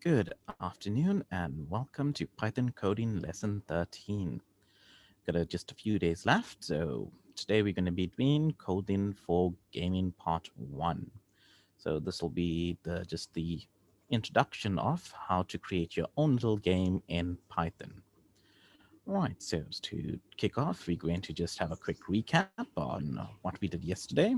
Good afternoon and welcome to Python Coding Lesson 13. Got just a few days left, so today we're going to be doing coding for gaming part 1. So this will be just the introduction of how to create your own little game in Python. Right, so to kick off, we're going to just have a quick recap on what we did yesterday.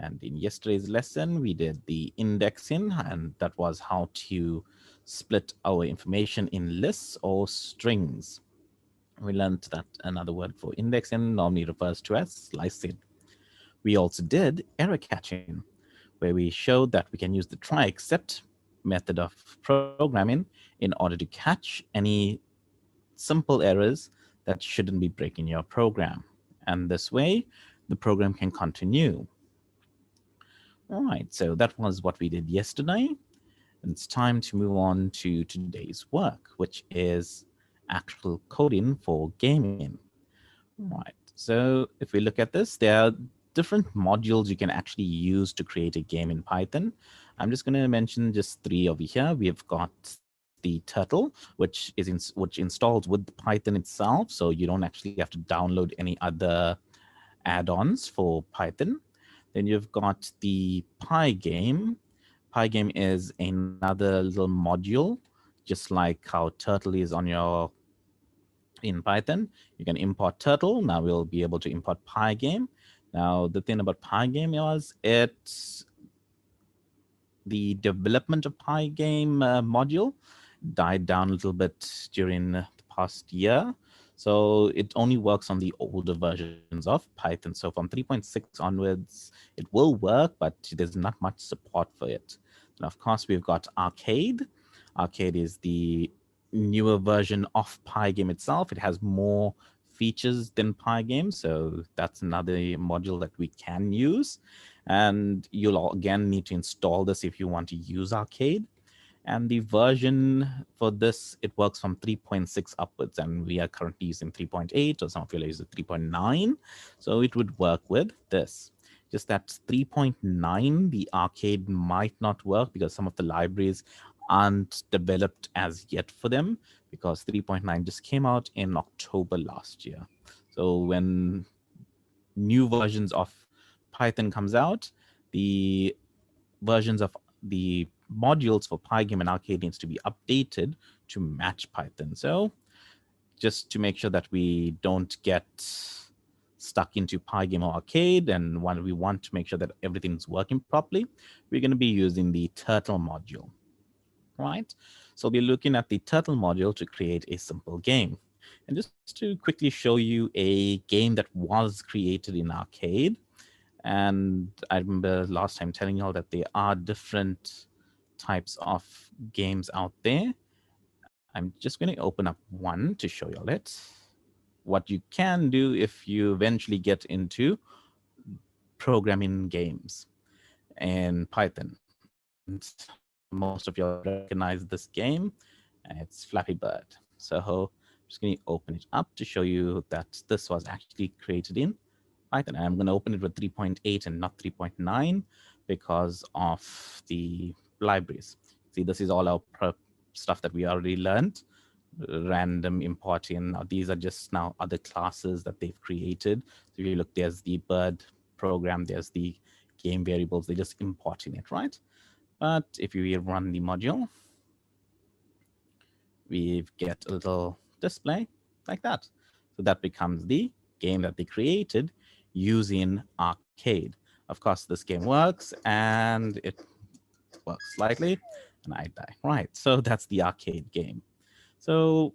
And in yesterday's lesson, we did the indexing, and that was how to split our information in lists or strings. We learned that another word for indexing normally refers to as slicing. We also did error catching, where we showed that we can use the try except method of programming in order to catch any simple errors that shouldn't be breaking your program. And this way, the program can continue. All right, so that was what we did yesterday. And it's time to move on to today's work, which is actual coding for gaming. Right, so if we look at this, there are different modules you can actually use to create a game in Python. I'm just going to mention just 3 over here. We've got the turtle, which installs with Python itself, so you don't actually have to download any other add-ons for Python. Then you've got the Pygame. Pygame is another little module, just like how turtle is on your in Python. You can import turtle. Now we'll be able to import Pygame. Now the thing about Pygame was it's the development of Pygame module died down a little bit during the past year. So it only works on the older versions of Python. So from 3.6 onwards, it will work, but there's not much support for it. And of course, we've got Arcade. Arcade is the newer version of Pygame itself. It has more features than Pygame, so that's another module that we can use. And you'll again need to install this if you want to use Arcade. And the version for this, it works from 3.6 upwards, and we are currently using 3.8, or some of you are using 3.9. So it would work with this. Just that 3.9, the Arcade might not work because some of the libraries aren't developed as yet for them, because 3.9 just came out in October last year. So when new versions of Python comes out, the versions of the modules for Pygame and Arcade needs to be updated to match Python. So just to make sure that we don't get stuck into Pygame or Arcade, and when we want to make sure that everything's working properly, we're going to be using the turtle module, right? So we're looking at the turtle module to create a simple game. And just to quickly show you a game that was created in Arcade. And I remember last time telling you all that there are different types of games out there. I'm just going to open up one to show you all it. What you can do if you eventually get into programming games in Python. And most of you already recognize this game. It's Flappy Bird. So I'm just going to open it up to show you that this was actually created in Python. I'm going to open it with 3.8 and not 3.9 because of the libraries. See, this is all our stuff that we already learned. Random importing. Now, these are just now other classes that they've created. So if you look, there's the bird program, there's the game variables. They're just importing it, right? But if you run the module, we get a little display like that. So that becomes the game that they created using Arcade. Of course, this game works and it works slightly and I die. Right, so that's the Arcade game. So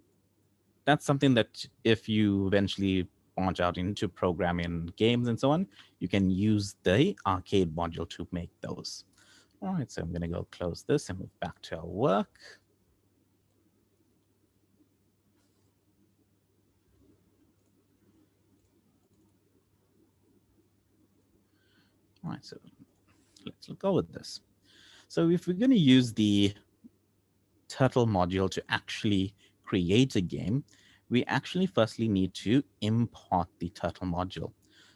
that's something that if you eventually branch out into programming games and so on, you can use the Arcade module to make those. All right, so I'm going to go close this and move back to our work. All right, so let's go with this. So if we're going to use the turtle module to actually create a game, we actually firstly need to import the turtle module.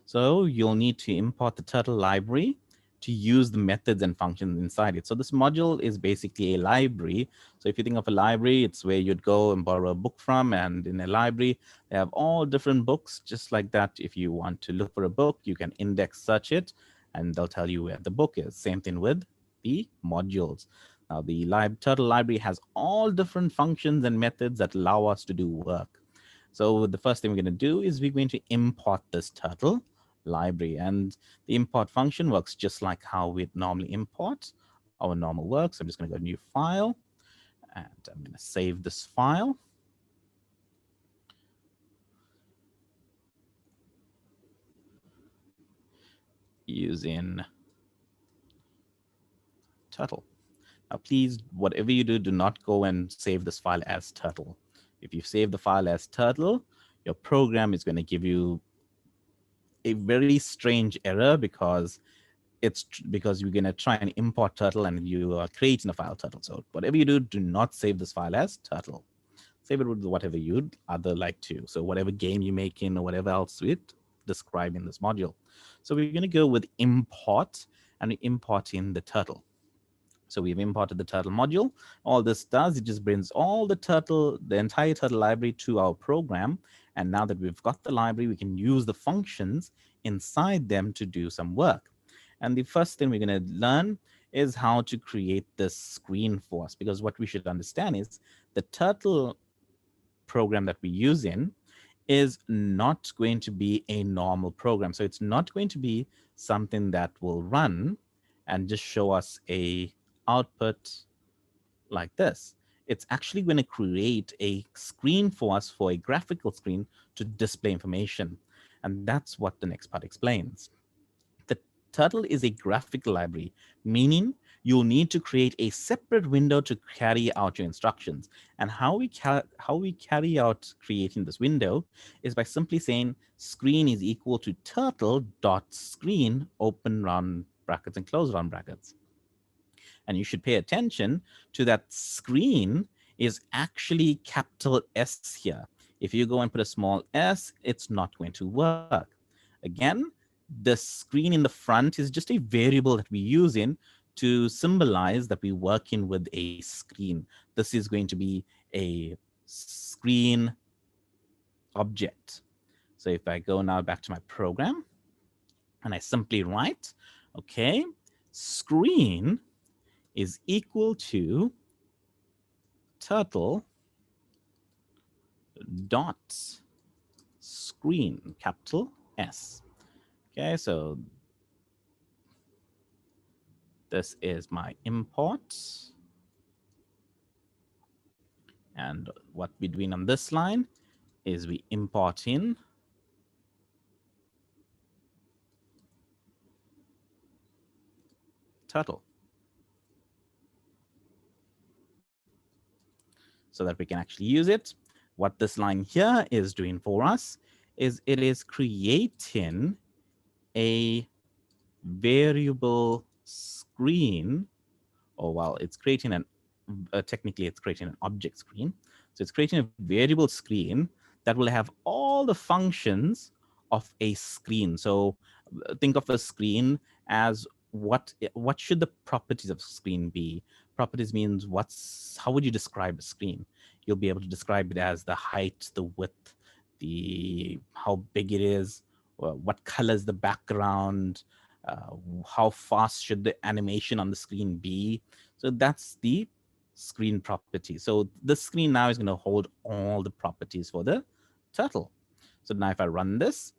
So you'll need to import the turtle library to use the methods and functions inside it. So this module is basically a library. So if you think of a library, it's where you'd go and borrow a book from, and in a library, they have all different books. Just like that, if you want to look for a book, you can index search it, and they'll tell you where the book is. Same thing with the modules. Now, the Turtle library has all different functions and methods that allow us to do work. So the first thing we're going to do is we're going to import this Turtle library. And the import function works just like how we normally import our normal work. So I'm just going to go to new file, and I'm going to save this file. Using Turtle. Now, please, whatever you do not go and save this file as Turtle. If you save the file as Turtle, your program is going to give you a very strange error because because you're going to try and import Turtle and you are creating a file Turtle. So whatever you do not save this file as Turtle. Save it with whatever you'd other like to. So whatever game you're making or whatever else we describe in this module. So we're going to go with import, and we import in the Turtle. So we've imported the Turtle module. All this does, it just brings all the entire Turtle library to our program. And now that we've got the library, we can use the functions inside them to do some work. And the first thing we're going to learn is how to create this screen for us, because what we should understand is the Turtle program that we use in is not going to be a normal program. So it's not going to be something that will run and just show us a output like this. It's actually going to create a screen for us, for a graphical screen to display information. And that's what the next part explains. The Turtle is a graphical library, meaning you'll need to create a separate window to carry out your instructions. And how we carry out creating this window is by simply saying screen is equal to turtle.screen, open round brackets and close round brackets. And you should pay attention to that screen is actually capital S here. If you go and put a small s, it's not going to work. Again, the screen in the front is just a variable that we use in to symbolize that we're working with a screen. This is going to be a screen object. So if I go now back to my program and I simply write, okay, screen is equal to turtle dot screen, capital S. Okay, so this is my import. And what we're doing on this line is we import in turtle so that we can actually use it. What this line here is doing for us is it is creating a variable screen, or well, it's creating technically it's creating an object screen. So it's creating a variable screen that will have all the functions of a screen. So think of a screen as what should the properties of screen be? Properties means how would you describe a screen? You'll be able to describe it as the height, the width, the how big it is, what color is the background, how fast should the animation on the screen be. So that's the screen property. So the screen now is going to hold all the properties for the turtle. So now if I run this,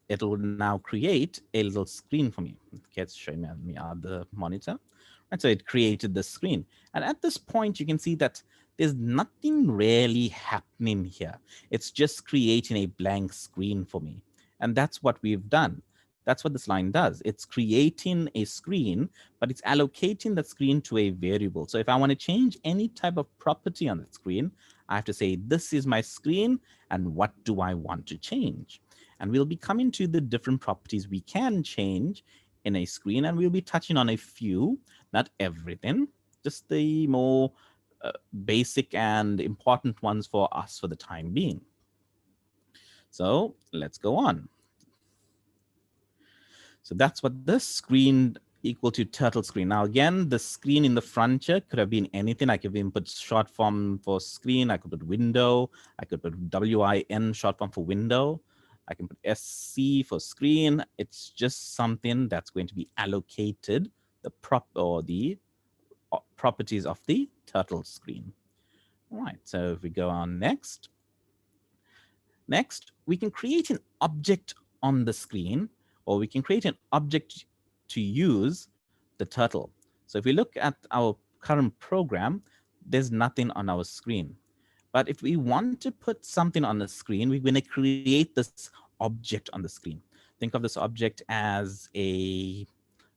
it will now create a little screen for me. Okay, it's showing me on the other monitor. And so it created the screen. And at this point, you can see that there's nothing really happening here. It's just creating a blank screen for me. And that's what we've done. That's what this line does. It's creating a screen, but it's allocating that screen to a variable. So if I want to change any type of property on the screen, I have to say, this is my screen, and what do I want to change? And we'll be coming to the different properties we can change in a screen, and we'll be touching on a few, not everything, just the more basic and important ones for us for the time being. So let's go on. So that's what this screen equal to turtle screen. Now again, the screen in the front here could have been anything. I could input short form for screen. I could put window. I could put WIN short form for window. I can put SC for screen. It's just something that's going to be allocated the properties of the turtle screen. All right, so if we go on next, we can create an object on the screen, or we can create an object to use the turtle. So if we look at our current program, there's nothing on our screen. But if we want to put something on the screen, we're going to create this object on the screen. Think of this object as a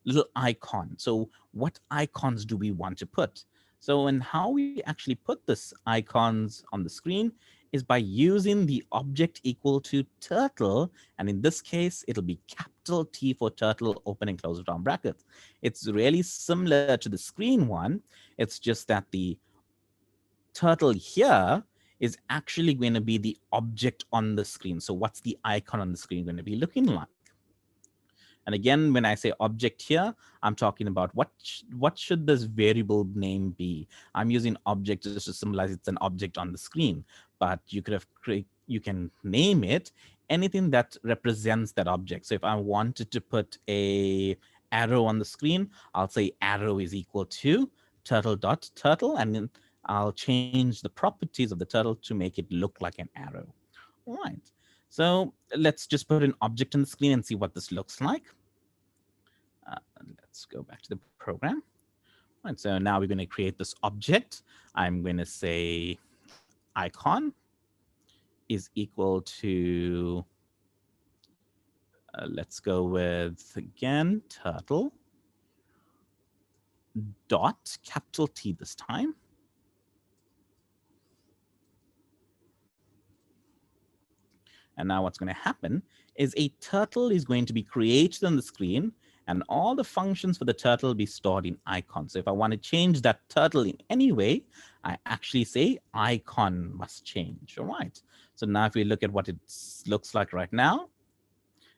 little icon. So what icons do we want to put? So and how we actually put this icons on the screen is by using the object equal to turtle. And in this case, it'll be capital T for turtle, open and close round brackets. It's really similar to the screen one. It's just that the turtle here is actually going to be the object on the screen. So what's the icon on the screen going to be looking like? And again, when I say object here, I'm talking about what should this variable name be? I'm using object just to symbolize it's an object on the screen, but you could have you can name it anything that represents that object. So if I wanted to put a arrow on the screen, I'll say arrow is equal to turtle.turtle, and then I'll change the properties of the turtle to make it look like an arrow. All right. So let's just put an object on the screen and see what this looks like. Let's go back to the program. All right, so now we're going to create this object. I'm going to say icon is equal to, let's go with, again, turtle dot capital T this time. And now what's going to happen is a turtle is going to be created on the screen, and all the functions for the turtle will be stored in icon. So if I want to change that turtle in any way, I actually say icon must change. All right. So now if we look at what it looks like right now,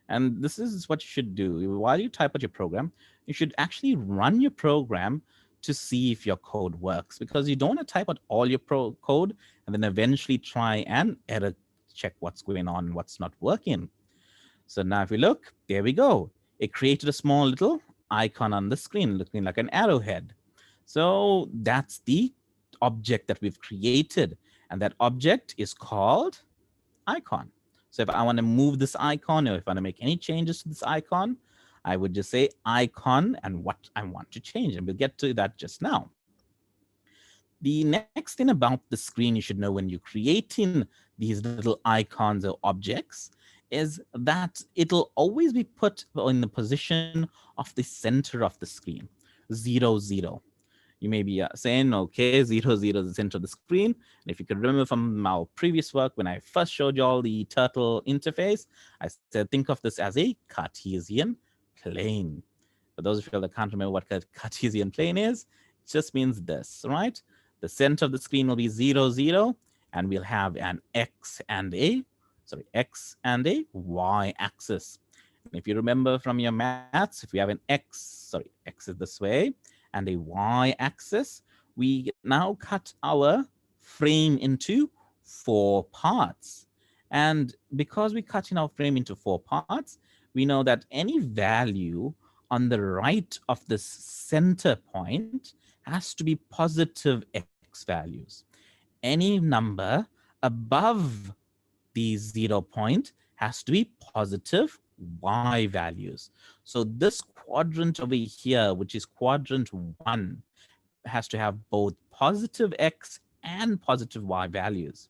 and this is what you should do. While you type out your program, you should actually run your program to see if your code works, because you don't want to type out all your code and then eventually try and error check what's going on, what's not working. So now if we look, there we go. It created a small little icon on the screen looking like an arrowhead. So that's the object that we've created. And that object is called icon. So if I want to move this icon, or if I want to make any changes to this icon, I would just say icon and what I want to change. And we'll get to that just now. The next thing about the screen you should know when you're creating these little icons or objects is that it'll always be put in the position of the center of the screen, 0, 0. You may be saying, okay, 0, 0 is the center of the screen. And if you could remember from our previous work, when I first showed you all the turtle interface, I said, think of this as a Cartesian plane. For those of you that can't remember what a Cartesian plane is, it just means this, right? The center of the screen will be 0, 0, and we'll have an x and a y axis. And if you remember from your maths, if we have an x is this way, and a y axis, we now cut our frame into 4 parts. And because we're cutting our frame into 4 parts, we know that any value on the right of this center point has to be positive x values. Any number above the 0 point has to be positive y values. So this quadrant over here, which is quadrant 1, has to have both positive x and positive y values.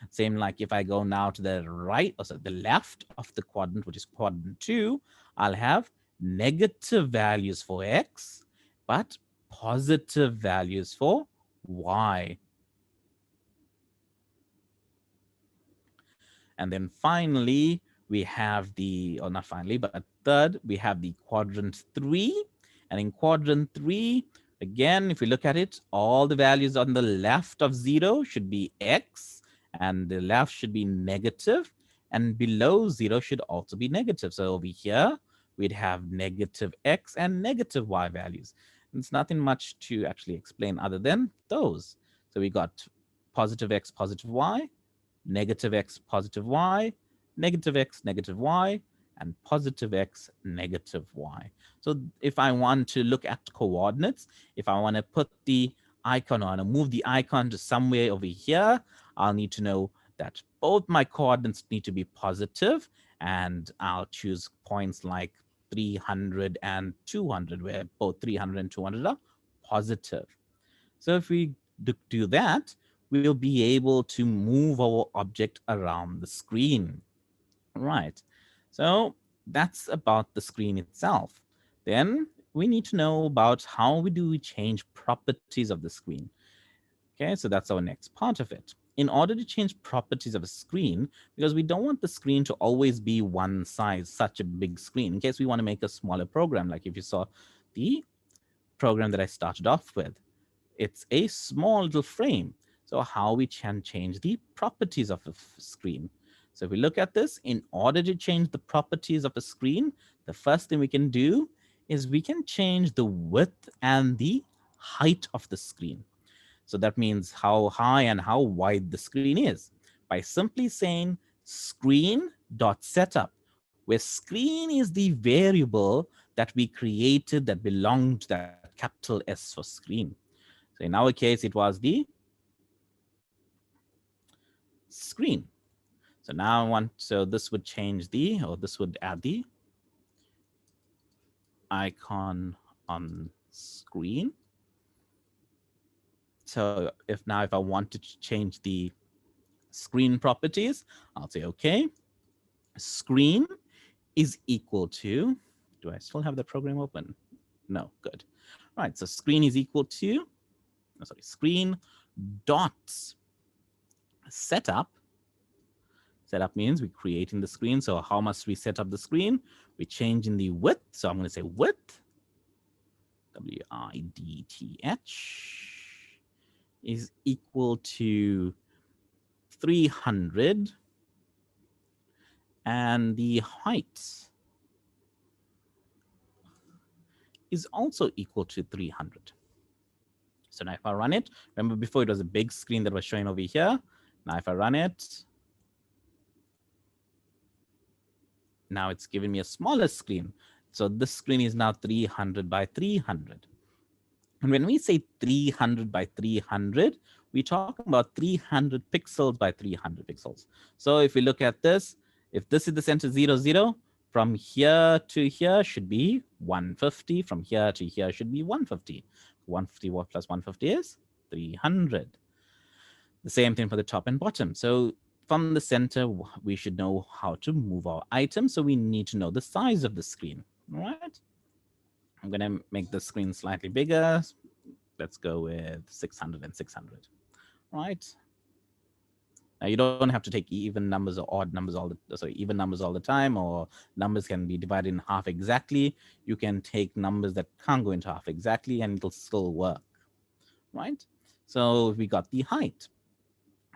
Same like if I go now to the right, or sorry, the left of the quadrant, which is quadrant 2, I'll have negative values for x, but positive values for y. And then finally, we have the, or not finally, but third, we have the quadrant 3. And in quadrant 3, again, if we look at it, all the values on the left of 0 should be x, and the left should be negative, and below 0 should also be negative. So over here, we'd have negative x and negative y values. And it's nothing much to actually explain other than those. So we got positive x, positive y, negative x, positive y, negative x, negative y, and positive x, negative y. So if I want to look at coordinates, if I want to put the icon or move the icon to somewhere over here, I'll need to know that both my coordinates need to be positive, and I'll choose points like 300 and 200, where both 300 and 200 are positive. So if we do that, we'll be able to move our object around the screen. Right. So that's about the screen itself. Then we need to know about how we change properties of the screen. Okay, so that's our next part of it. In order to change properties of a screen, because we don't want the screen to always be one size, such a big screen, in case we want to make a smaller program, like if you saw the program that I started off with. It's a small little frame. So how we can change the properties of a screen. So if we look at this, in order to change the properties of a screen, the first thing we can do is we can change the width and the height of the screen. So that means how high and how wide the screen is by simply saying screen.setup, where screen is the variable that we created that belonged to that capital S for screen. So in our case, it was the screen. So now so this would change or this would add the icon on screen. So if I want to change the screen properties, I'll say, okay, screen is equal to, do I still have the program open? No, good. Right, so screen is equal to, screen dot setup. Setup means we're creating the screen. So how must we set up the screen? We're changing the width. So I'm going to say width, width, is equal to 300. And the height is also equal to 300. So now if I run it, remember before it was a big screen that was showing over here. Now if I run it, now it's giving me a smaller screen. So this screen is now 300 by 300. And when we say 300 by 300, we're talking about 300 pixels by 300 pixels. So if we look at this, if this is the center 0, 0, from here to here should be 150. From here to here should be 150. 150 plus 150 is 300. The same thing for the top and bottom. So from the center, we should know how to move our items. So we need to know the size of the screen. All right. I'm going to make the screen slightly bigger. Let's go with 600 and 600. All right. Now you don't have to take even numbers or odd numbers even numbers all the time, or numbers can be divided in half exactly. You can take numbers that can't go into half exactly and it'll still work, right? So we got the height.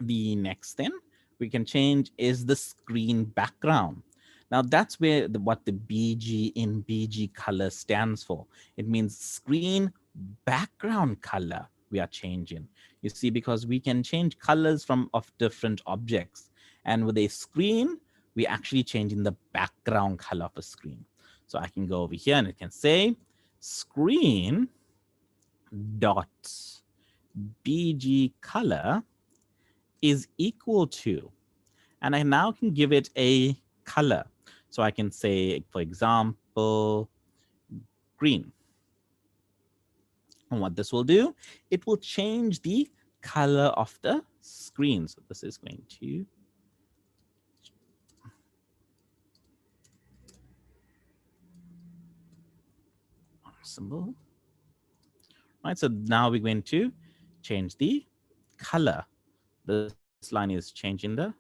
The next thing we can change is the screen background. Now that's where what the BG in BG color stands for. It means screen background color we are changing. You see, because we can change colors of different objects. And with a screen, we actually changing the background color of a screen. So I can go over here and it can say screen dot BG color is equal to, and I now can give it a color. So I can say, for example, green. And what this will do, it will change the color of the screen. So this is going to symbol. Right, so now we're going to change the color. This line is changing the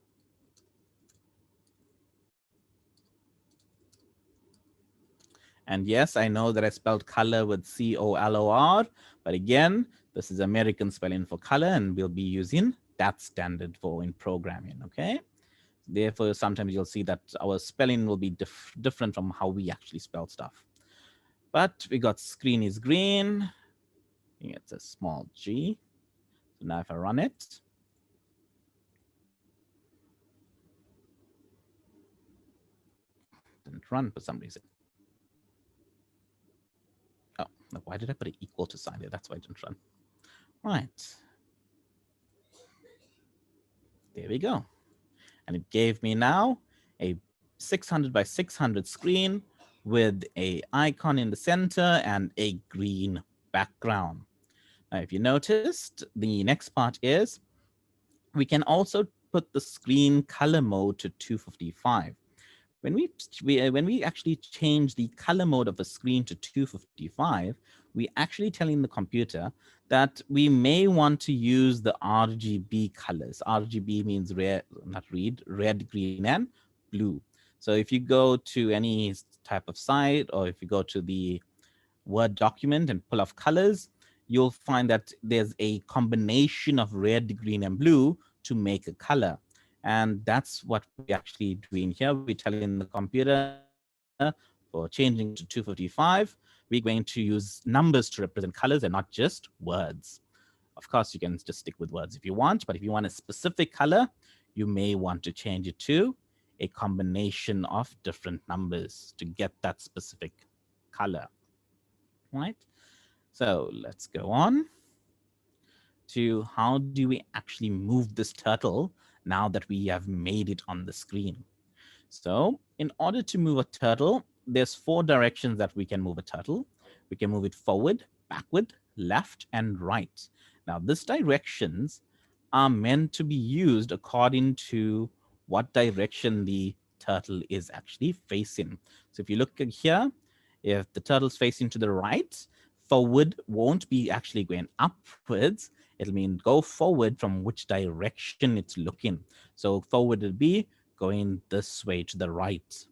And yes, I know that I spelled color with C-O-L-O-R, but again, this is American spelling for color, and we'll be using that standard for in programming, okay? Therefore, sometimes you'll see that our spelling will be different from how we actually spell stuff. But we got screen is green. I think it's a small g. So now if I run it, didn't run for some reason. Oh, why did I put an equal to sign there? That's why it didn't run. Right. There we go. And it gave me now a 600 by 600 screen with a icon in the center and a green background. Now, if you noticed, the next part is we can also put the screen color mode to 255. When we actually change the color mode of a screen to 255, we actually telling the computer that we may want to use the RGB colors. RGB means red, not red, green, and blue. So if you go to any type of site, or if you go to the Word document and pull off colors, you'll find that there's a combination of red, green, and blue to make a color. And that's what we're actually doing here. We're telling the computer for changing it to 255, we're going to use numbers to represent colors and not just words. Of course, you can just stick with words if you want, but if you want a specific color, you may want to change it to a combination of different numbers to get that specific color, right? So let's go on to how do we actually move this turtle now that we have made it on the screen. So in order to move a turtle, there's 4 directions that we can move a turtle. We can move it forward, backward, left, and right. Now, these directions are meant to be used according to what direction the turtle is actually facing. So if you look at here, if the turtle's facing to the right, forward won't be actually going upwards. It'll mean go forward from which direction it's looking. So forward will be going this way to the right.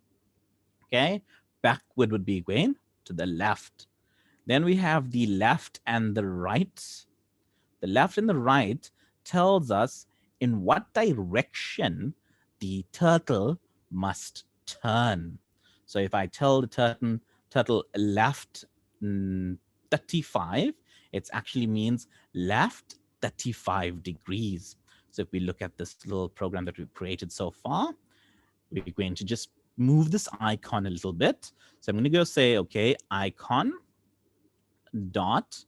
Okay, backward would be going to the left. Then we have the left and the right. The left and the right tells us in what direction the turtle must turn. So if I tell the turtle left 35, it actually means left 35 degrees. So if we look at this little program that we've created so far, we're going to just move this icon a little bit. So I'm going to go say, okay, icon dot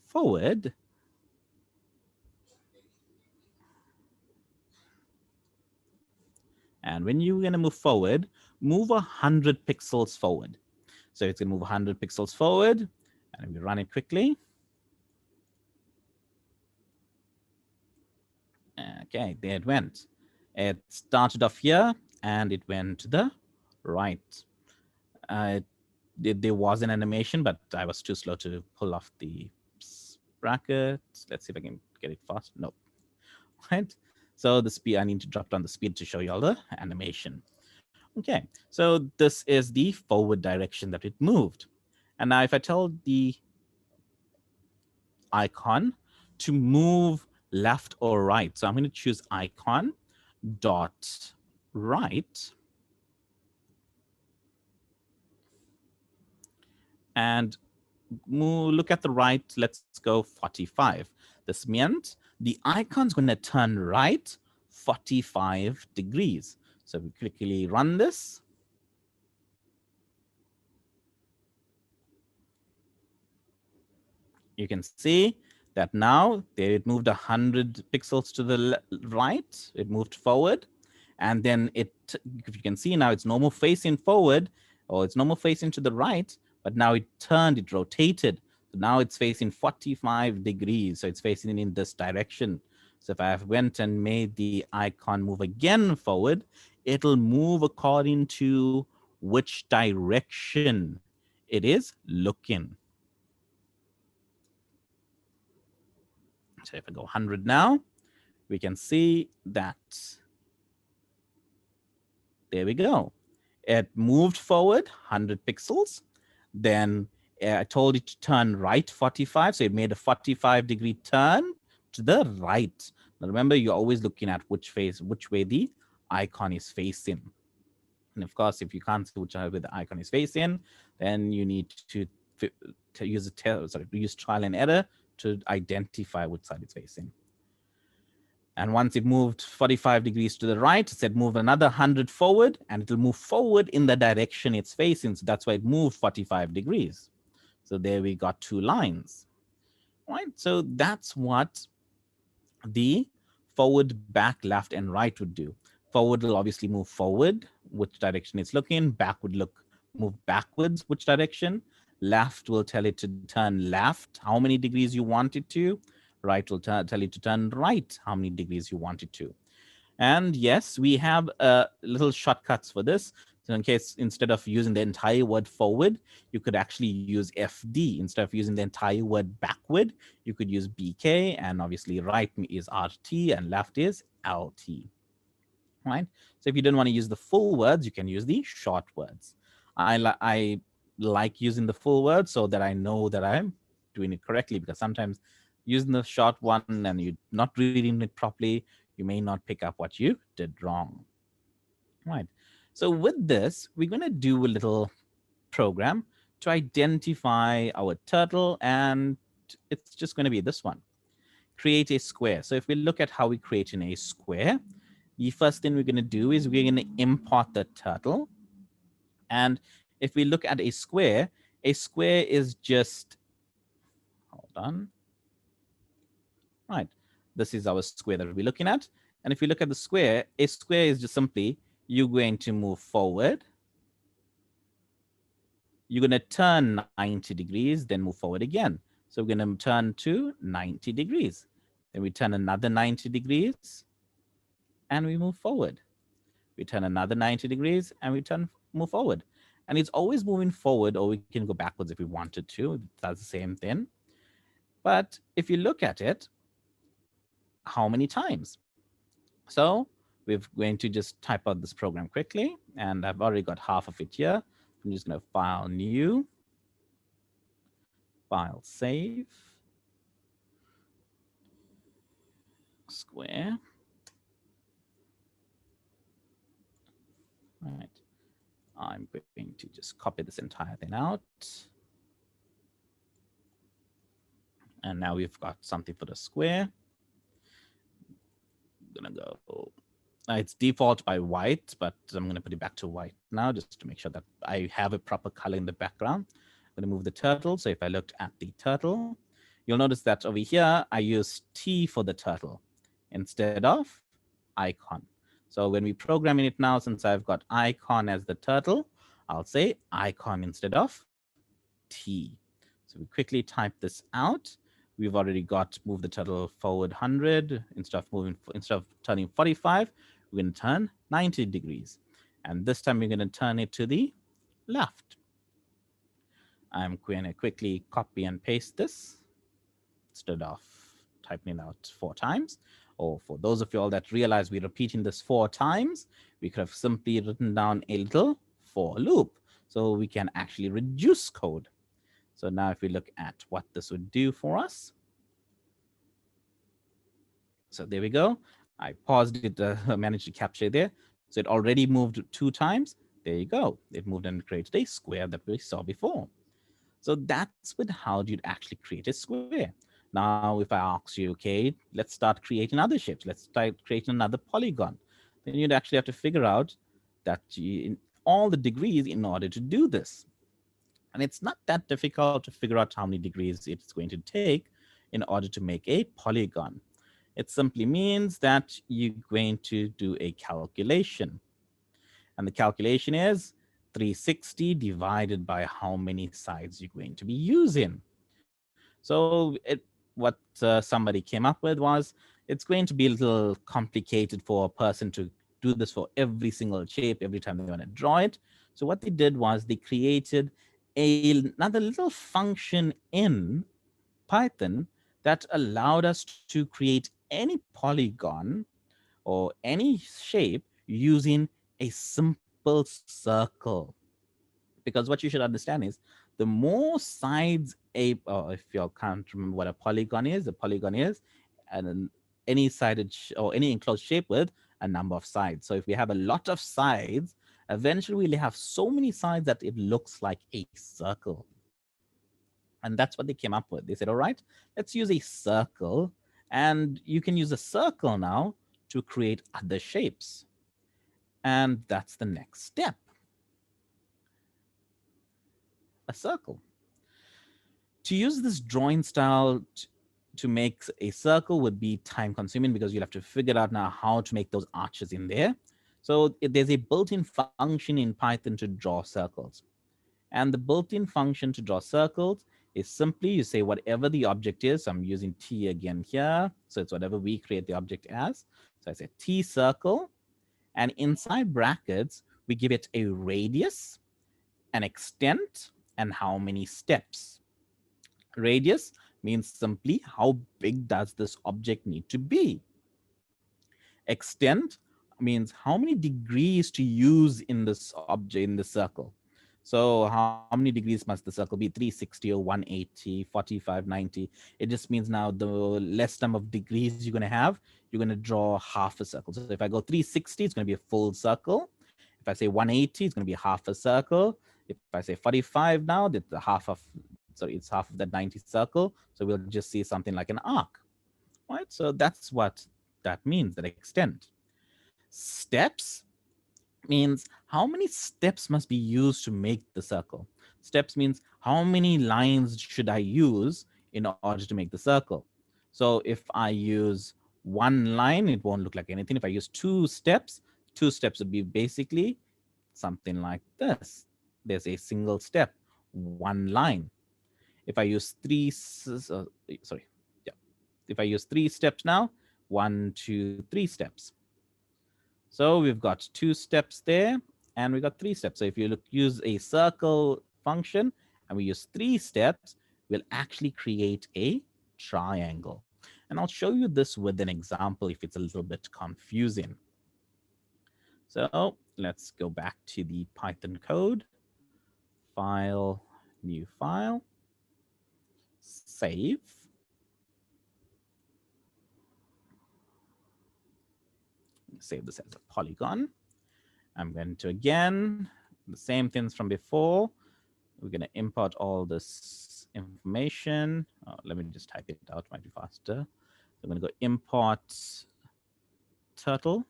forward. And when you're going to move forward, move 100 pixels forward. So it's going to move 100 pixels forward. And we run it quickly. Okay, there it went. It started off here and it went to the right. There was an animation, but I was too slow to pull off the bracket. Let's see if I can get it fast. Nope. Right. So the speed, I need to drop down the speed to show you all the animation. Okay, so this is the forward direction that it moved. And now if I tell the icon to move left or right, so I'm going to choose icon dot right. And look at the right, let's go 45. This meant the icon's going to turn right 45 degrees. So we quickly run this. You can see that now there it moved 100 pixels to the right, it moved forward, and then it, if you can see now, it's normal facing forward, or it's normal facing to the right, but now it turned, it rotated. So now it's facing 45 degrees, so it's facing in this direction. So if I went and made the icon move again forward, it'll move according to which direction it is looking. So if I go 100 now, we can see that there we go. It moved forward 100 pixels. Then I told it to turn right 45. So it made a 45-degree turn to the right. Now remember, you're always looking at which way the icon is facing. And of course, if you can't see which way the icon is facing, then you need to use trial and error to identify which side it's facing. And once it moved 45 degrees to the right, it said move another 100 forward, and it'll move forward in the direction it's facing. So that's why it moved 45 degrees. So there we got two lines, right? So that's what the forward, back, left, and right would do. Forward will obviously move forward, which direction it's looking. Back would move backwards, which direction. Left will tell it to turn left, how many degrees you want it to. Right will tell you to turn right, how many degrees you want it to. And yes, we have little shortcuts for this. So in case instead of using the entire word forward, you could actually use FD. Instead of using the entire word backward, you could use BK. And obviously right is RT and left is LT. Right? So if you don't want to use the full words, you can use the short words. I like using the full words so that I know that I'm doing it correctly, because sometimes using the short one and you're not reading it properly, you may not pick up what you did wrong. Right. So with this, we're going to do a little program to identify our turtle, and it's just going to be this one. Create a square. So if we look at how we create in a square, the first thing we're going to do is we're going to import the turtle. And if we look at a square is just, hold on. Right. This is our square that we'll be looking at. And if you look at the square, a square is just simply you're going to move forward. You're going to turn 90 degrees, then move forward again. So we're going to turn to 90 degrees. Then we turn another 90 degrees and we move forward. We turn another 90 degrees and move forward. And it's always moving forward, or we can go backwards if we wanted to. It does the same thing. But if you look at it, how many times? So we're going to just type out this program quickly, and I've already got half of it here. I'm just going to file new, file save, square. Right. I'm going to just copy this entire thing out. And now we've got something for the square. I'm gonna go. It's default by white, but I'm gonna put it back to white now just to make sure that I have a proper color in the background. I'm gonna move the turtle. So if I looked at the turtle, you'll notice that over here I use T for the turtle instead of icon. So when we programming it now, since I've got icon as the turtle, I'll say icon instead of T. So we quickly type this out. We've already got move the turtle forward 100. Instead of turning 45, we're going to turn 90 degrees. And this time we're going to turn it to the left. I'm going to quickly copy and paste this instead of typing it out 4 times. Or for those of you all that realize we're repeating this 4 times, we could have simply written down a little for loop. So we can actually reduce code. So now if we look at what this would do for us. So there we go. I paused it, managed to capture there. So it already moved 2 times. There you go. It moved and created a square that we saw before. So that's with how you'd actually create a square. Now, if I ask you, okay, let's start creating other shapes. Let's start creating another polygon. Then you'd actually have to figure out that in all the degrees in order to do this. And it's not that difficult to figure out how many degrees it's going to take in order to make a polygon. It simply means that you're going to do a calculation. And the calculation is 360 divided by how many sides you're going to be using. So what somebody came up with was, it's going to be a little complicated for a person to do this for every single shape every time they want to draw it. So what they did was they created another little function in Python that allowed us to create any polygon or any shape using a simple circle. Because what you should understand is the more sides or if you can't remember what a polygon is and any sided or any enclosed shape with a number of sides. So if we have a lot of sides, eventually we'll have so many sides that it looks like a circle. And that's what they came up with. They said, all right, let's use a circle. And you can use a circle now to create other shapes. And that's the next step, a circle. To use this drawing style to make a circle would be time consuming because you'll have to figure out now how to make those arches in there. So there's a built-in function in Python to draw circles. And the built-in function to draw circles is simply you say whatever the object is. I'm using T again here. So it's whatever we create the object as. So I say T circle. And inside brackets, we give it a radius, an extent, and how many steps. Radius means simply how big does this object need to be. Extent means how many degrees to use in this object, in the circle. So how many degrees must the circle be? 360 or 180, 45, 90. It just means now the less number of degrees you're going to have, you're going to draw half a circle. So if I go 360, it's going to be a full circle. If I say 180, it's going to be half a circle. If I say 45 now, that's the half of, sorry, it's half of that 90 circle. So we'll just see something like an arc, right? So that's what that means, that extent. Steps means how many steps must be used to make the circle. Steps means how many lines should I use in order to make the circle. So if I use one line, it won't look like anything. If I use two steps would be basically something like this. There's a single step, one line. If I use sorry, yeah. If I use 3 steps now, 1, 2, 3 steps. So we've got 2 steps there, and we got 3 steps. So if you use a circle function and we use 3 steps, we'll actually create a triangle. And I'll show you this with an example if it's a little bit confusing. So let's go back to the Python code, file, new file, save. Save this as a polygon. I'm going to, again, the same things from before. We're going to import all this information. Let me just type it out, might be faster. So I'm going to go import turtle.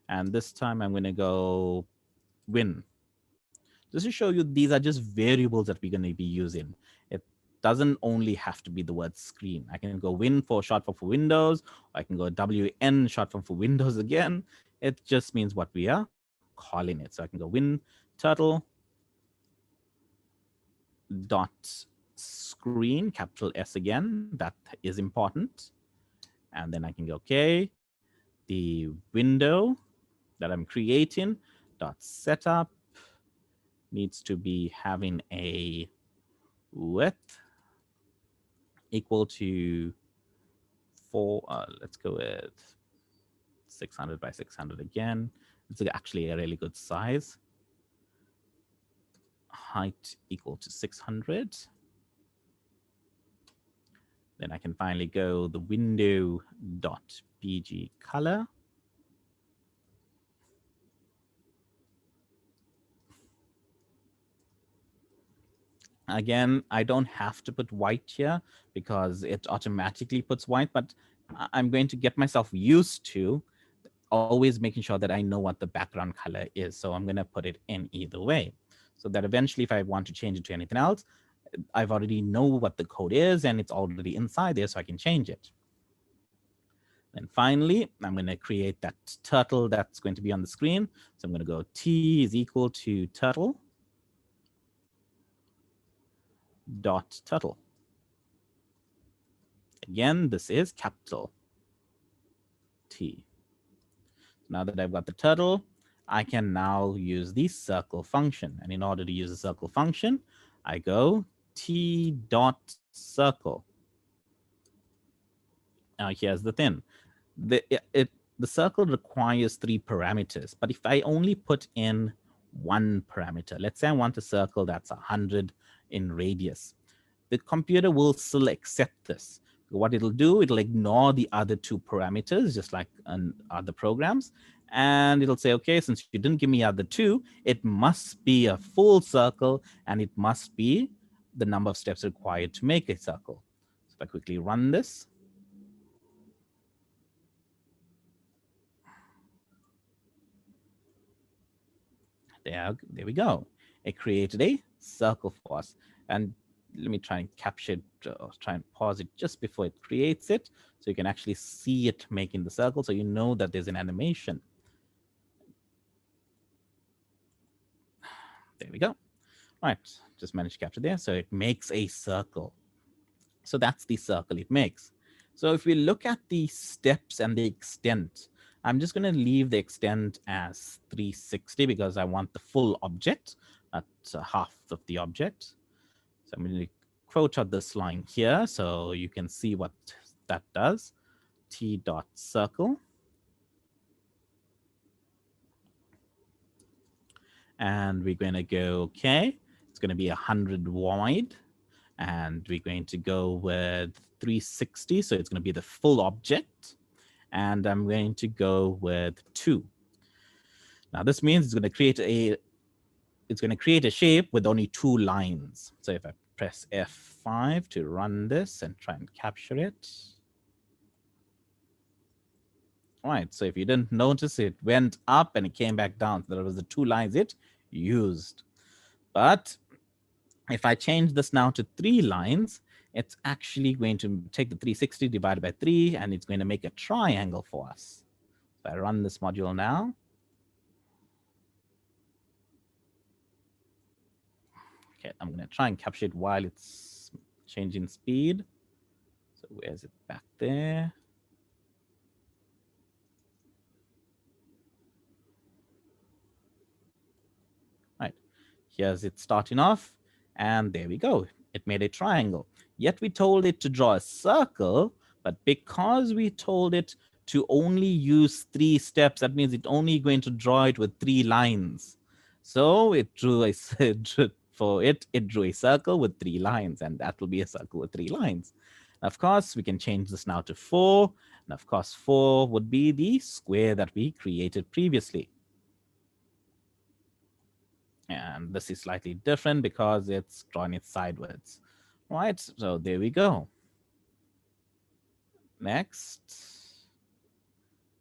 And this time I'm going to go win. Just to show you, these are just variables that we're going to be using. It doesn't only have to be the word screen. I can go win for short form for Windows. Or I can go WN short form for Windows again. It just means what we are calling it. So I can go win turtle dot screen, capital S again. That is important. And then I can go, okay, the window that I'm creating dot setup needs to be having a width equal to 4. Let's go with 600 by 600 again. It's actually a really good size. Height equal to 600. Then I can finally go the window dot bg color. Again, I don't have to put white here because it automatically puts white, but I'm going to get myself used to always making sure that I know what the background color is. So I'm going to put it in either way so that eventually if I want to change it to anything else, I've already know what the code is and it's already inside there so I can change it. And finally, I'm going to create that turtle that's going to be on the screen. So I'm going to go T is equal to turtle dot turtle. Again, this is capital T. Now that I've got the turtle, I can now use the circle function. And in order to use the circle function, I go T dot circle. Now here's the thing. The circle requires 3 parameters, but if I only put in 1 parameter, let's say I want a circle that's 100 in radius, the computer will still accept this. What it'll do, it'll ignore the other two parameters, just like on other programs. And it'll say, okay, since you didn't give me other two, it must be a full circle and it must be the number of steps required to make a circle. So if I quickly run this, there we go. It created a circle for us. And let me try and capture it, try and pause it just before it creates it. So you can actually see it making the circle. So you know that there's an animation. There we go. Right, just managed to capture there. So it makes a circle. So that's the circle it makes. So if we look at the steps and the extent, I'm just going to leave the extent as 360 because I want the full object at half of the object. So I'm going to quote out this line here so you can see what that does. T dot circle. And we're going to go, okay, it's going to be 100 wide. And we're going to go with 360. So it's going to be the full object. And I'm going to go with 2. Now this means it's going to create a shape with only 2 lines. So if I press F5 to run this and try and capture it. All right, so if you didn't notice, it went up and it came back down. So there was the 2 lines it used. But if I change this now to 3 lines, it's actually going to take the 360 divided by 3, and it's going to make a triangle for us. So I run this module now. Okay, I'm going to try and capture it while it's changing speed. So where's it back there? Right, here's it starting off, and there we go. It made a triangle. Yet we told it to draw a circle, but because we told it to only use 3 steps, that means it's only going to draw it with 3 lines. So it drew a it drew a circle with 3 lines, and that will be a circle with 3 lines. And of course, we can change this now to 4, and of course 4 would be the square that we created previously. And this is slightly different because it's drawing it sideways. Right, so there we go. Next,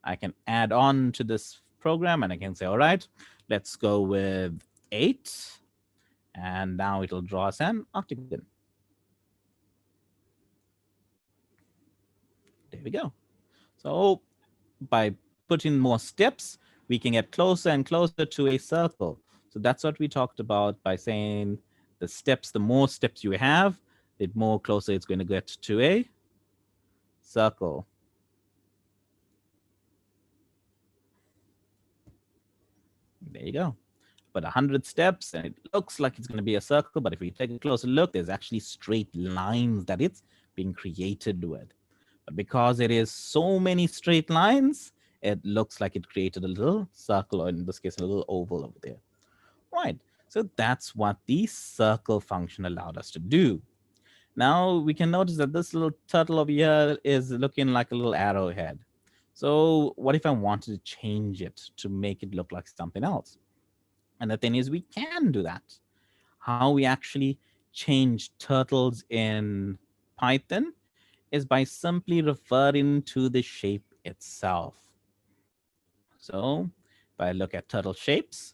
I can add on to this program and I can say, all right, let's go with 8. And now it'll draw us an octagon. There we go. So by putting more steps, we can get closer and closer to a circle. So that's what we talked about by saying the more steps you have, the more closer it's going to get to a circle. There you go. But 100 steps, and it looks like it's going to be a circle. But if we take a closer look, there's actually straight lines that it's being created with. But because it is so many straight lines, it looks like it created a little circle, or in this case, a little oval over there. Right. So that's what the circle function allowed us to do. Now we can notice that this little turtle over here is looking like a little arrowhead. So what if I wanted to change it to make it look like something else? And the thing is, we can do that. How we actually change turtles in Python is by simply referring to the shape itself. So if I look at turtle shapes,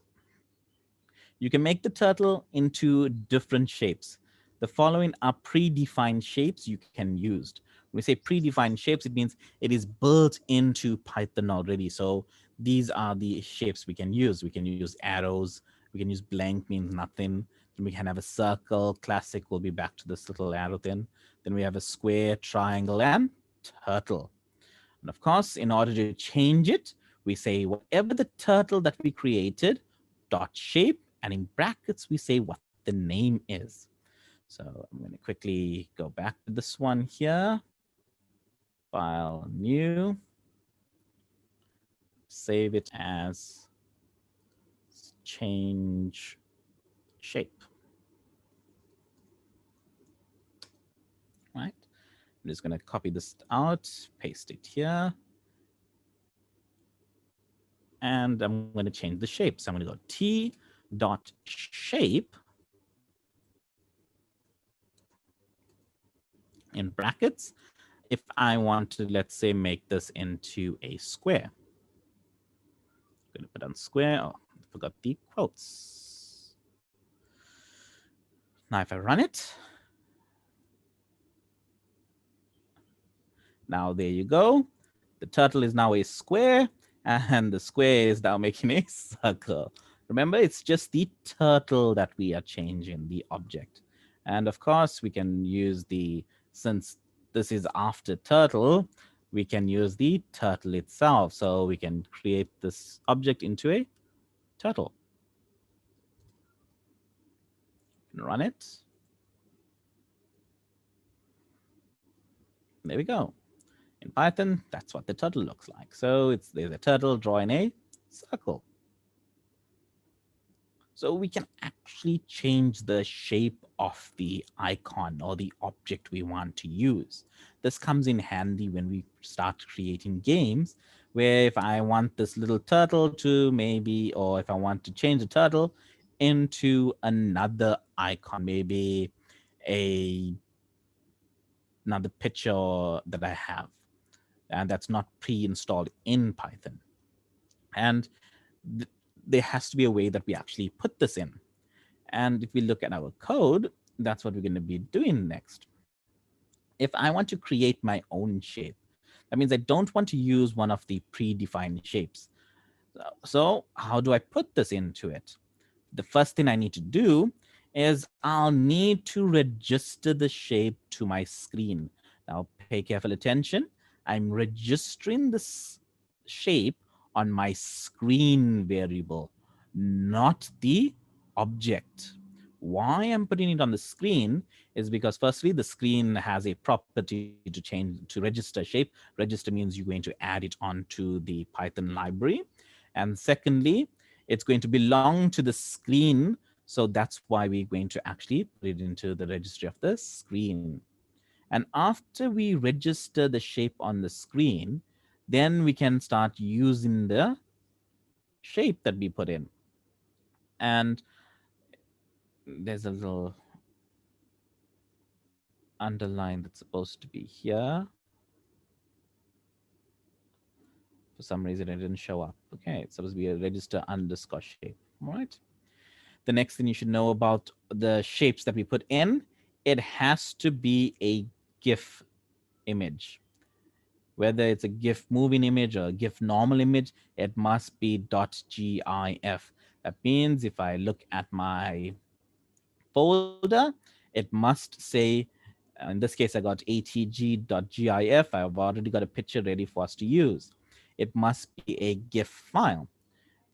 you can make the turtle into different shapes. The following are predefined shapes you can use. When we say predefined shapes, it means it is built into Python already. So these are the shapes we can use. We can use arrows. We can use blank, means nothing. Then we can have a circle. Classic will be back to this little arrow thing. Then we have a square, triangle, and turtle. And of course, in order to change it, we say whatever the turtle that we created, dot shape, and in brackets, we say what the name is. So I'm going to quickly go back to this one here. File, new. Save it as change shape. Right. I'm just going to copy this out, paste it here, and I'm going to change the shape. So I'm going to go T dot shape in brackets. If I want to, let's say, make this into a square, I'm going to put on square. Oh, I forgot the quotes. Now, if I run it, now there you go. The turtle is now a square, and the square is now making a circle. Remember, it's just the turtle that we are changing, the object. And of course, we can use since this is after turtle, we can use the turtle itself. So we can create this object into a turtle. Run it. There we go. In Python, that's what the turtle looks like. So there's a turtle drawing a circle. So we can actually change the shape of the icon or the object we want to use. This comes in handy when we start creating games, where if I want this little turtle to maybe, or if I want to change the turtle into another icon, maybe a another picture that I have, and that's not pre-installed in Python. And th- there has to be a way that we actually put this in. And if we look at our code, that's what we're going to be doing next. If I want to create my own shape, that means I don't want to use one of the predefined shapes. So how do I put this into it? The first thing I need to do is I'll need to register the shape to my screen. Now pay careful attention. I'm registering this shape on my screen variable, not the object. Why I'm putting it on the screen is because firstly, the screen has a property to change to register shape. Register means you're going to add it onto the Python library. And secondly, it's going to belong to the screen. So that's why we're going to actually put it into the registry of the screen. And after we register the shape on the screen, then we can start using the shape that we put in. And there's a little underline that's supposed to be here. For some reason, it didn't show up. Okay, it's supposed to be a register underscore shape. All right. The next thing you should know about the shapes that we put in, it has to be a GIF image. Whether it's a GIF moving image or a GIF normal image, it must be .gif. That means if I look at my folder, it must say, in this case, I got atg.gif. I've already got a picture ready for us to use. It must be a GIF file.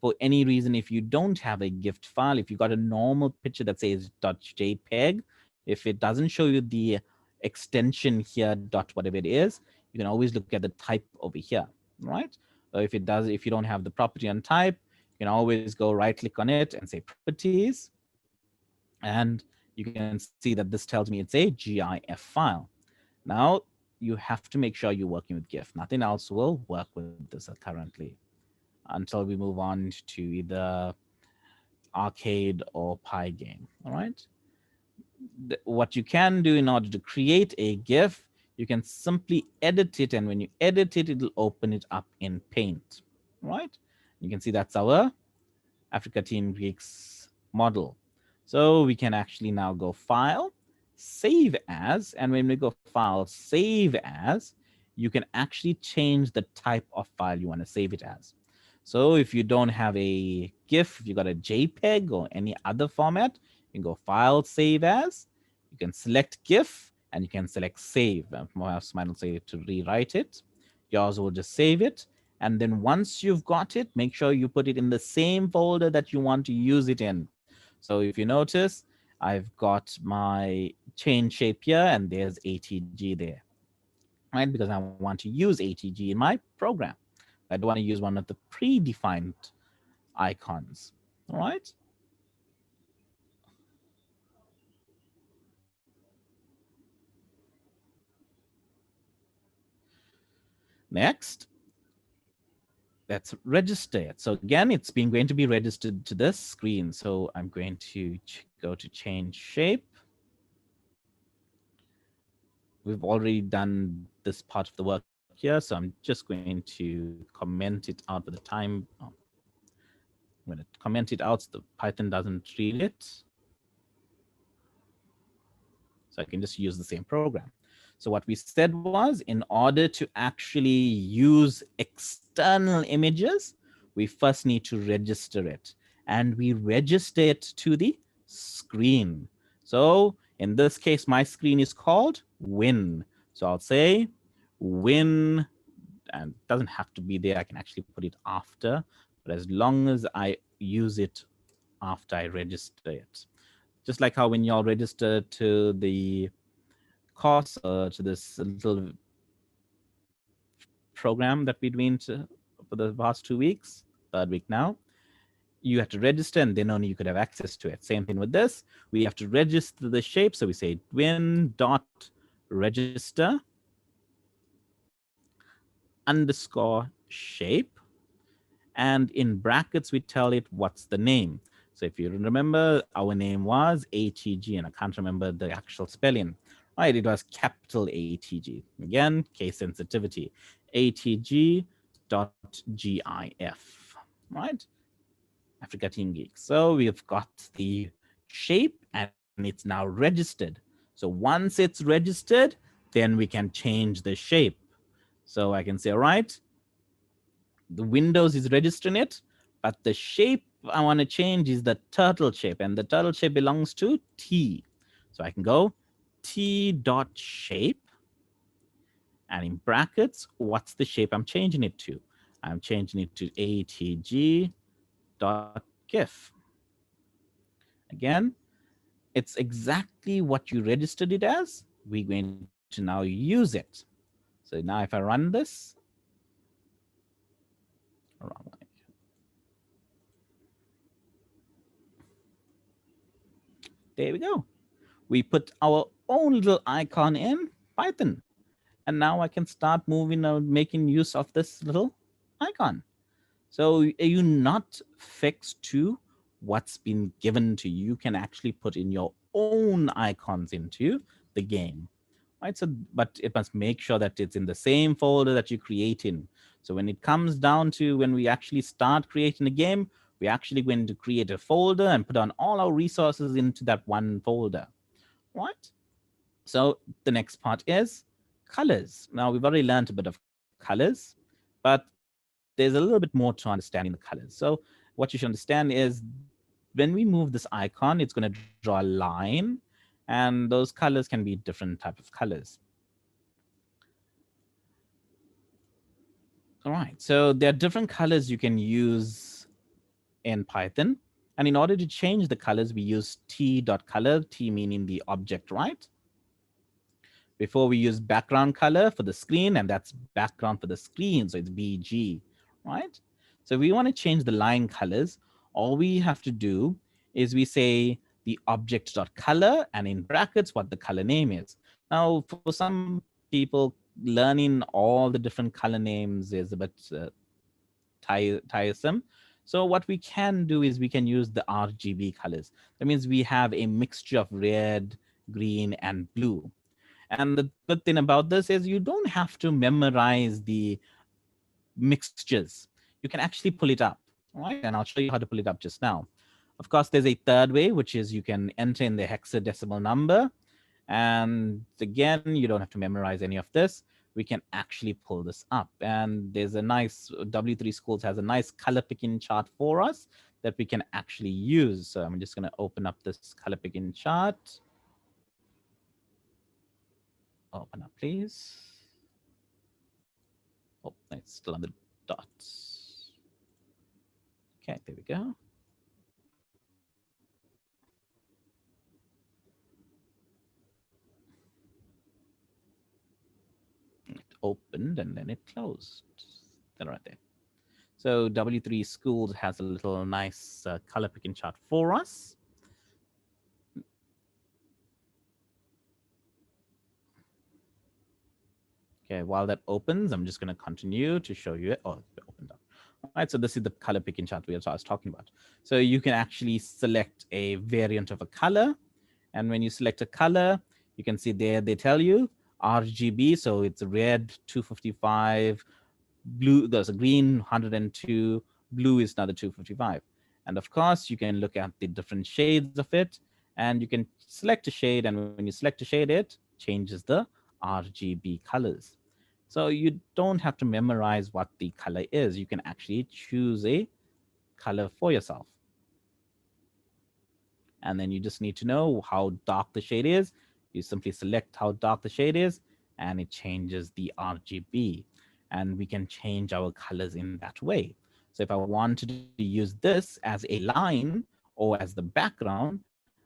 For any reason, if you don't have a gift file, if you got a normal picture that says .jpeg, if it doesn't show you the extension here, dot whatever it is, you can always look at the type over here, right? Or if it does, if you don't have the property on type, you can always go right click on it and say properties. And you can see that this tells me it's a GIF file. Now, you have to make sure you're working with GIF. Nothing else will work with this currently until we move on to either arcade or Pygame. All right. What you can do in order to create a GIF, you can simply edit it. And when you edit it, it'll open it up in Paint. All right. You can see that's our Africa Teen Greeks model. So we can actually now go File, Save As. And when we go File, Save As, you can actually change the type of file you want to save it as. So if you don't have a GIF, if you got a JPEG or any other format, you can go File, Save As. You can select GIF and you can select Save. Perhaps mine will say to rewrite it. Yours will just save it. And then once you've got it, make sure you put it in the same folder that you want to use it in. So if you notice, I've got my chain shape here and there's ATG there, right? Because I want to use ATG in my program. I don't want to use one of the predefined icons, all right? Next, let's register it. So again, it's been going to be registered to this screen. So I'm going to go to change shape. We've already done this part of the work here, so I'm just going to comment it out for the time. I'm going to comment it out so the Python doesn't read it. So I can just use the same program. So what we said was, in order to actually use external images, we first need to register it. And we register it to the screen. So in this case, my screen is called win. So I'll say win, and it doesn't have to be there. I can actually put it after, but as long as I use it after I register it. Just like how when y'all register to the course to this little program that we're doing for the past 2 weeks, third week now, you have to register and then only you could have access to it. Same thing with this. We have to register the shape. So we say win dot register underscore shape. And in brackets, we tell it what's the name. So if you remember, our name was ATG, and I can't remember the actual spelling. Right, it was capital ATG. Again, case sensitivity. ATG.GIF. Right? Africa Teen Geek. So we've got the shape and it's now registered. So once it's registered, then we can change the shape. So I can say, all right, the Windows is registering it, but the shape I want to change is the turtle shape, and the turtle shape belongs to T. So I can go T dot shape, and in brackets, what's the shape I'm changing it to? I'm changing it to ATG dot GIF. Again, it's exactly what you registered it as. We're going to now use it. So now if I run this, wrong way. There we go. We put our own little icon in Python. And now I can start moving or making use of this little icon. So you're not fixed to what's been given to you. You can actually put in your own icons into the game. Right. So, but it must make sure that it's in the same folder that you create in. So when it comes down to when we actually start creating a game, we're actually going to create a folder and put on all our resources into that one folder. Right. So the next part is colors. Now we've already learned a bit of colors, but there's a little bit more to understanding the colors. So what you should understand is when we move this icon, it's going to draw a line, and those colors can be different type of colors. All right. So there are different colors you can use in Python. And in order to change the colors, we use t.color, t meaning the object, right? Before we use background color for the screen, and that's background for the screen, so it's BG, right? So if we want to change the line colors, all we have to do is we say the object.color and in brackets what the color name is. Now, for some people, learning all the different color names is a bit tiresome. So what we can do is we can use the RGB colors. That means we have a mixture of red, green, and blue. And the good thing about this is you don't have to memorize the mixtures. You can actually pull it up, right? And I'll show you how to pull it up just now. Of course, there's a third way, which is you can enter in the hexadecimal number. And again, you don't have to memorize any of this. We can actually pull this up. And there's a nice, W3 Schools has a nice color picking chart for us that we can actually use. So I'm just going to open up this color picking chart. Open up, please. Oh, it's still on the dots. Okay, there we go. It opened and then it closed. Then right there. So W3 Schools has a little nice color picking chart for us. Okay, while that opens, I'm just going to continue to show you it. Oh, it opened up. All right, so this is the color picking chart I was talking about. So you can actually select a variant of a color. And when you select a color, you can see there they tell you RGB. So it's red 255, blue, there's a green 102, blue is another 255. And of course, you can look at the different shades of it and you can select a shade. And when you select a shade, it changes the RGB colors. So you don't have to memorize what the color is. You can actually choose a color for yourself. And then you just need to know how dark the shade is. You simply select how dark the shade is and it changes the RGB. And we can change our colors in that way. So if I wanted to use this as a line or as the background,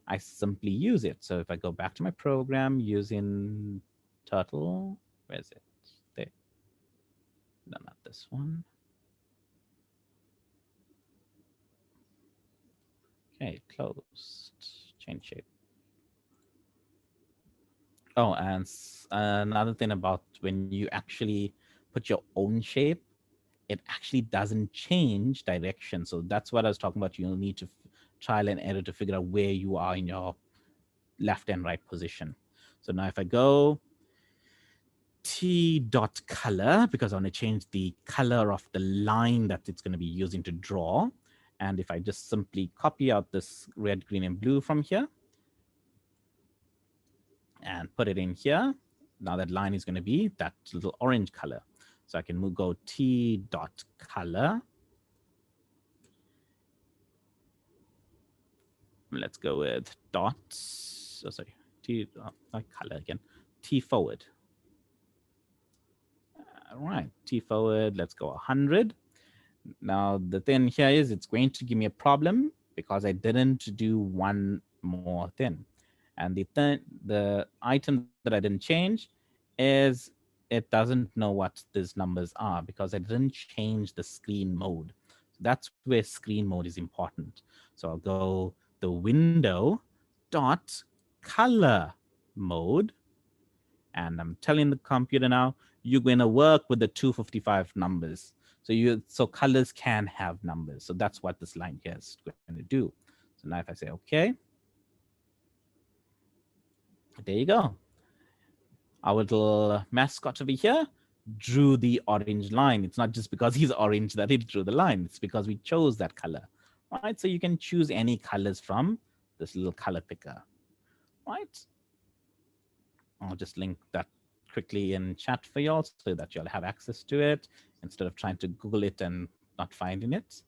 I simply use it. So if I go back to my program using Turtle, where is it? There. No, not this one. Okay, closed. Change shape. Oh, and another thing about when you actually put your own shape, it actually doesn't change direction. So that's what I was talking about. You'll need to trial and error to figure out where you are in your left and right position. So now if I go T dot color, because I want to change the color of the line that it's going to be using to draw. And if I just simply copy out this red, green, and blue from here, and put it in here. Now that line is going to be that little orange color. So I can go T dot color. Let's go with dots. Oh, sorry, T, not color again. T forward. All right, T forward. Let's go 100. Now the thing here is it's going to give me a problem because I didn't do one more thing. And the item that I didn't change is it doesn't know what these numbers are because I didn't change the screen mode. So that's where screen mode is important. So I'll go the window dot color mode, and I'm telling the computer now, you're going to work with the 255 numbers. So colors can have numbers. So that's what this line here is going to do. So now if I say okay, there you go. Our little mascot over here drew the orange line. It's not just because he's orange that it drew the line. It's because we chose that color, right? So you can choose any colors from this little color picker, right? I'll just link that quickly in chat for y'all so that y'all have access to it instead of trying to Google it and not finding it.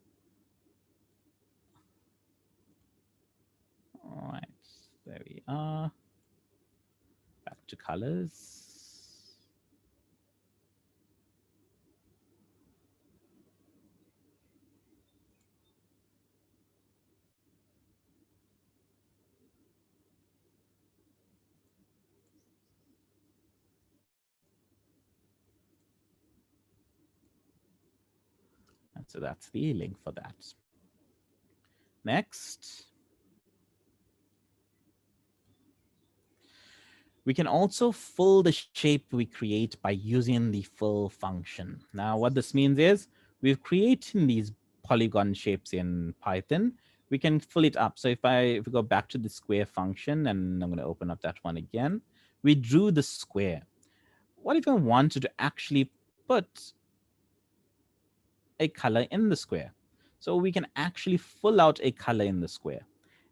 All right, there we are. Back to colors. And so that's the link for that. Next, we can also fill the shape we create by using the fill function. Now, what this means is we've created these polygon shapes in Python. We can fill it up. So if we go back to the square function, and I'm going to open up that one again, we drew the square. What if I wanted to actually put a color in the square? So we can actually fill out a color in the square.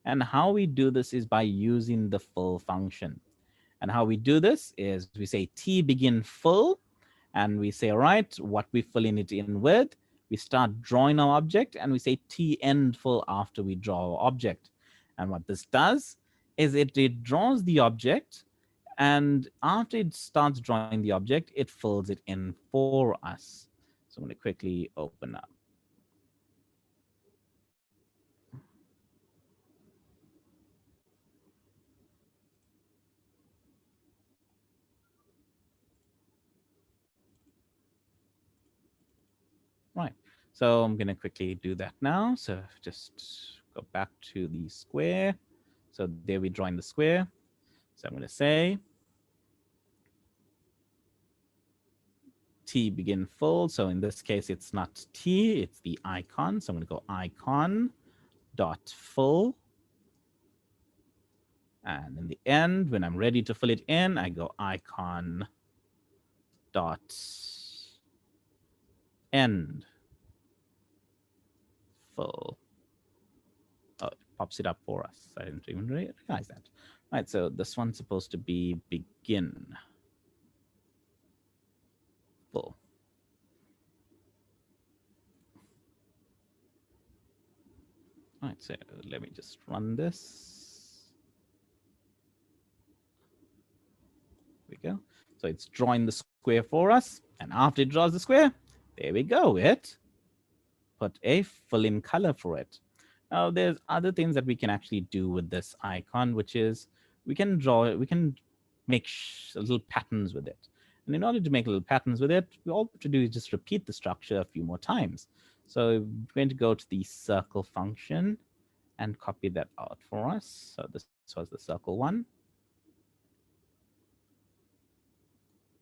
And how we do this is by using the fill function. And how we do this is we say T begin fill, and we say, all right, what we filling it in with. We start drawing our object, and we say T end fill after we draw our object. And what this does is it draws the object, and after it starts drawing the object, it fills it in for us. So I'm going to quickly open up. Right. So I'm going to quickly do that now. So just go back to the square. So there we drawing the square. So I'm going to say T begin full. So in this case, it's not T, it's the icon. So I'm going to go icon dot full. And in the end, when I'm ready to fill it in, I go icon dot end full. Oh, it pops it up for us. I didn't even realize that. All right, so this one's supposed to be begin full. All right, so let me just run this. There we go. So it's drawing the square for us. And after it draws the square, there we go. It put a fill in color for it. Now, there's other things that we can actually do with this icon, which is we can make little patterns with it. And in order to make little patterns with it, all we have to do is just repeat the structure a few more times. So we're going to go to the circle function and copy that out for us. So this was the circle one.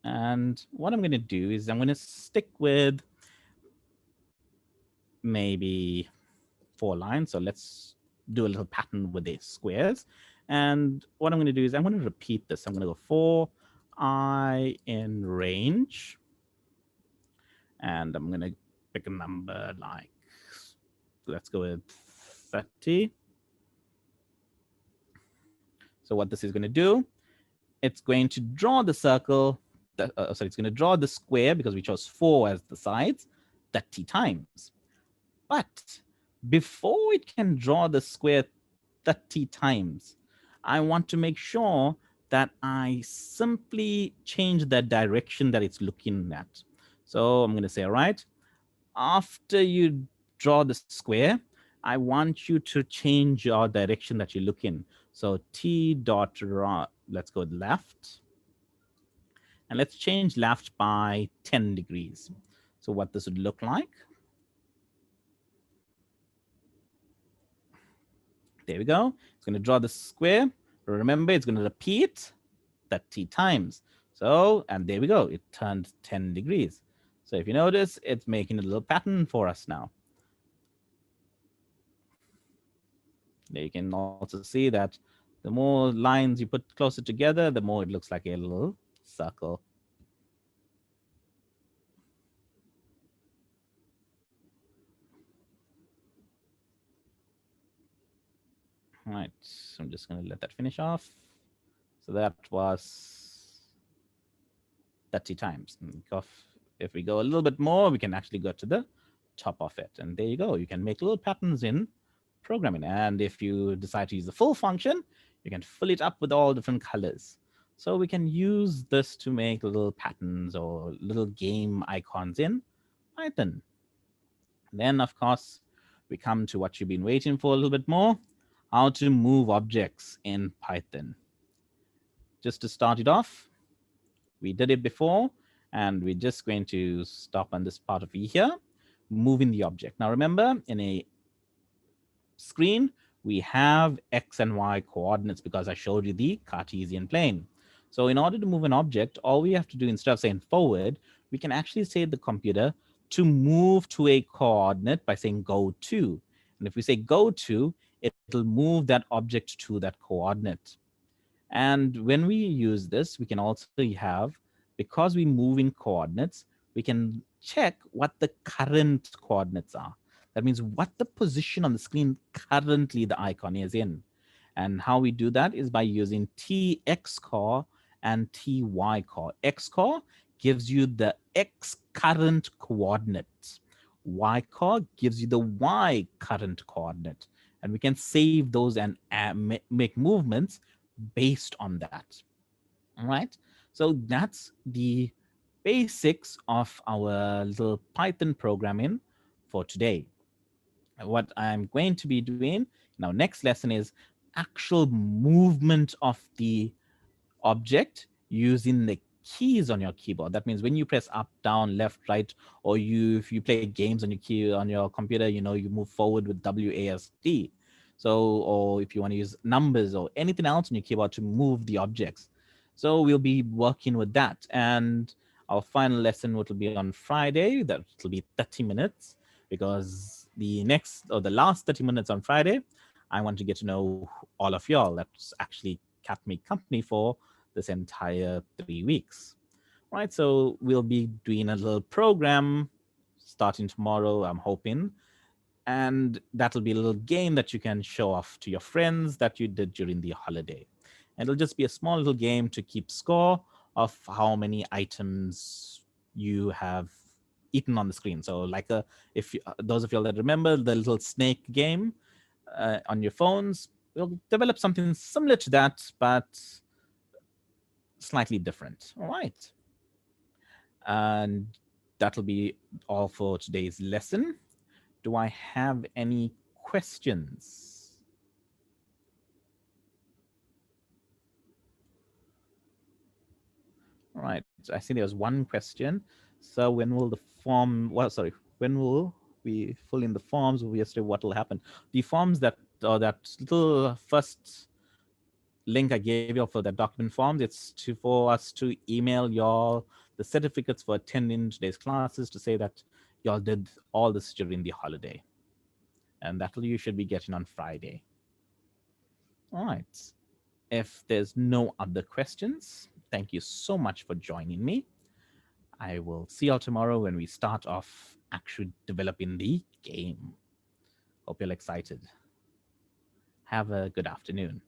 And what I'm going to do is I'm going to stick with maybe 4 lines. So let's do a little pattern with the squares. And what I'm going to do is I'm going to repeat this. I'm going to go for I in range. And I'm going to pick a number like, let's go with 30. So what this is going to do, it's going to draw the circle, it's going to draw the square because we chose 4 as the sides 30 times. But before it can draw the square 30 times, I want to make sure that I simply change the direction that it's looking at. So I'm going to say, all right, after you draw the square, I want you to change your direction that you look in. So T dot draw, let's go left. And let's change left by 10 degrees. So what this would look like. There we go. It's going to draw the square. Remember, it's going to repeat 30 times. So, and there we go. It turned 10 degrees. So if you notice, it's making a little pattern for us now. There you can also see that the more lines you put closer together, the more it looks like a little circle. All right, so I'm just going to let that finish off. So that was 30 times. If we go a little bit more, we can actually go to the top of it. And there you go. You can make little patterns in programming. And if you decide to use the full function, you can fill it up with all different colors. So we can use this to make little patterns or little game icons in Python. Then, of course, we come to what you've been waiting for a little bit more, how to move objects in Python. Just to start it off, we did it before, and we're just going to stop on this part of here, moving the object. Now, remember, in a screen, we have X and Y coordinates because I showed you the Cartesian plane. So in order to move an object, all we have to do instead of saying forward, we can actually say to the computer to move to a coordinate by saying go to. And if we say go to, it'll move that object to that coordinate. And when we use this, we can also have, because we move in coordinates, we can check what the current coordinates are. That means what the position on the screen currently the icon is in. And how we do that is by using txcore and tycore. Xcore gives you the x current coordinate. Ycore gives you the y current coordinate. And we can save those and make movements based on that. All right. So that's the basics of our little Python programming for today. What I'm going to be doing in our next lesson is actual movement of the object using the keys on your keyboard. That means when you press up, down, left, right, or if you play games on your computer, you move forward with WASD. So, or if you want to use numbers or anything else on your keyboard to move the objects. So we'll be working with that. And Our final lesson will be on Friday. That will be 30 minutes because the next or the last 30 minutes on Friday, I want to get to know all of y'all that's actually kept me company for this entire 3 weeks. Right. So we'll be doing a little program starting tomorrow, I'm hoping. And that'll be a little game that you can show off to your friends that you did during the holiday. And it'll just be a small little game to keep score of how many items you have eaten on the screen. So, like if you, those of you that remember the little snake game on your phones, we'll develop something similar to that, but slightly different. All right. And that'll be all for today's lesson. Do I have any questions? All right. I see there's one question. So when will the form? Well, sorry. When will we fill in the forms? Yesterday, what will happen? The forms that that little first link I gave you for the document forms. It's to for us to email y'all the certificates for attending today's classes to say that y'all did all this during the holiday, and that you should be getting on Friday. All right. If there's no other questions, thank you so much for joining me. I will see y'all tomorrow when we start off actually developing the game. Hope you're excited. Have a good afternoon.